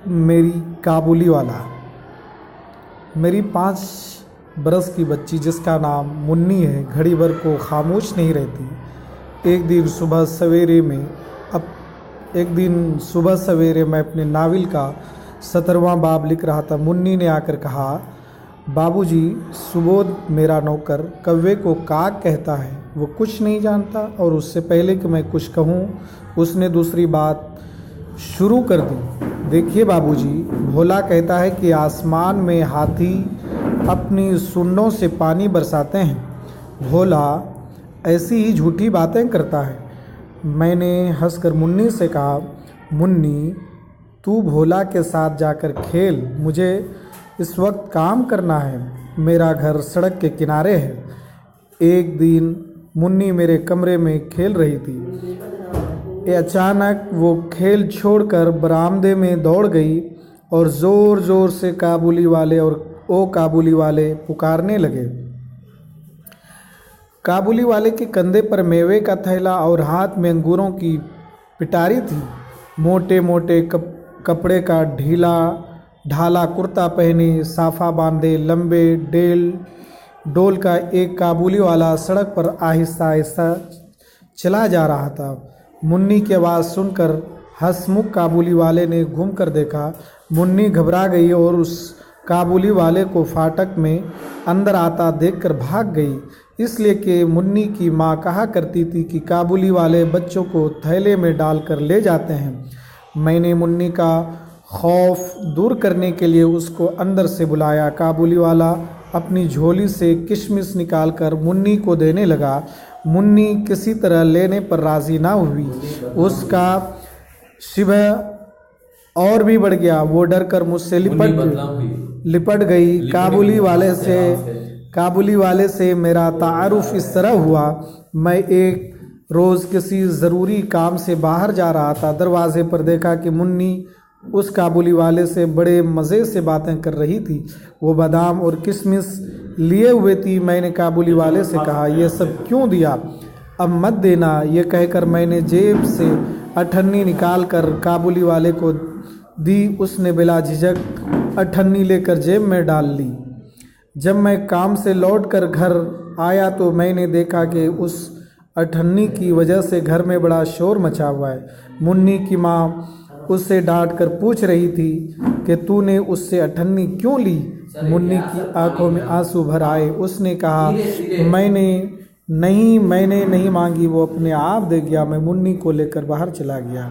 मेरी काबुली वाला। मेरी 5 बरस की बच्ची जिसका नाम मुन्नी है घड़ी भर को खामोश नहीं रहती। एक दिन सुबह सवेरे मैं अपने नावल का 17वां बाब लिख रहा था। मुन्नी ने आकर कहा, बाबूजी, सुबोध मेरा नौकर कौवे को काक कहता है, वो कुछ नहीं जानता। और उससे पहले कि मैं कुछ कहूँ उसने दूसरी बात शुरू कर दी। देखिए बाबूजी, भोला कहता है कि आसमान में हाथी अपनी सूंडों से पानी बरसाते हैं। भोला ऐसी ही झूठी बातें करता है। मैंने हंसकर मुन्नी से कहा, मुन्नी तू भोला के साथ जाकर खेल, मुझे इस वक्त काम करना है, मेरा घर सड़क के किनारे है। एक दिन मुन्नी मेरे कमरे में खेल रही थी। अचानक वो खेल छोड़कर बरामदे में दौड़ गई और ज़ोर ज़ोर से काबुली वाले और ओ काबुली वाले पुकारने लगे। काबुली वाले के कंधे पर मेवे का थैला और हाथ में अंगूरों की पिटारी थी। मोटे मोटे कपड़े का ढाला कुर्ता पहने, साफा बांधे, लंबे डोल का एक काबुली वाला सड़क पर आहिस्ता आहिस्ता चला जा रहा था। मुन्नी की आवाज़ सुनकर हंसमुख काबुली वाले ने घूम कर देखा। मुन्नी घबरा गई और उस काबुली वाले को फाटक में अंदर आता देखकर भाग गई, इसलिए कि मुन्नी की माँ कहा करती थी कि काबुली वाले बच्चों को थैले में डालकर ले जाते हैं। मैंने मुन्नी का खौफ दूर करने के लिए उसको अंदर से बुलाया। काबुली वाला अपनी झोली से किशमिश निकालकर मुन्नी को देने लगा। मुन्नी किसी तरह लेने पर राज़ी ना हुई। उसका शिबह और भी बढ़ गया। वो डर कर मुझसे लिपट गई। काबुली वाले से मेरा तारुफ इस तरह हुआ। मैं एक रोज़ किसी ज़रूरी काम से बाहर जा रहा था। दरवाजे पर देखा कि मुन्नी उस काबुली वाले से बड़े मज़े से बातें कर रही थी। वो बादाम और किशमिश लिए हुए थी। मैंने काबुली वाले से कहा, ये सब क्यों दिया, अब मत देना। ये कहकर मैंने जेब से अठन्नी निकाल कर काबुली वाले को दी। उसने बिला झिझक अठन्नी लेकर जेब में डाल ली। जब मैं काम से लौटकर घर आया तो मैंने देखा कि उस अठन्नी की वजह से घर में बड़ा शोर मचा हुआ है। मुन्नी की माँ उससे डांट कर पूछ रही थी कि तूने उससे अठन्नी क्यों ली। मुन्नी की आंखों में आंसू भर आए। उसने कहा, मैंने नहीं मांगी, वो अपने आप दे गया। मैं मुन्नी को लेकर बाहर चला गया।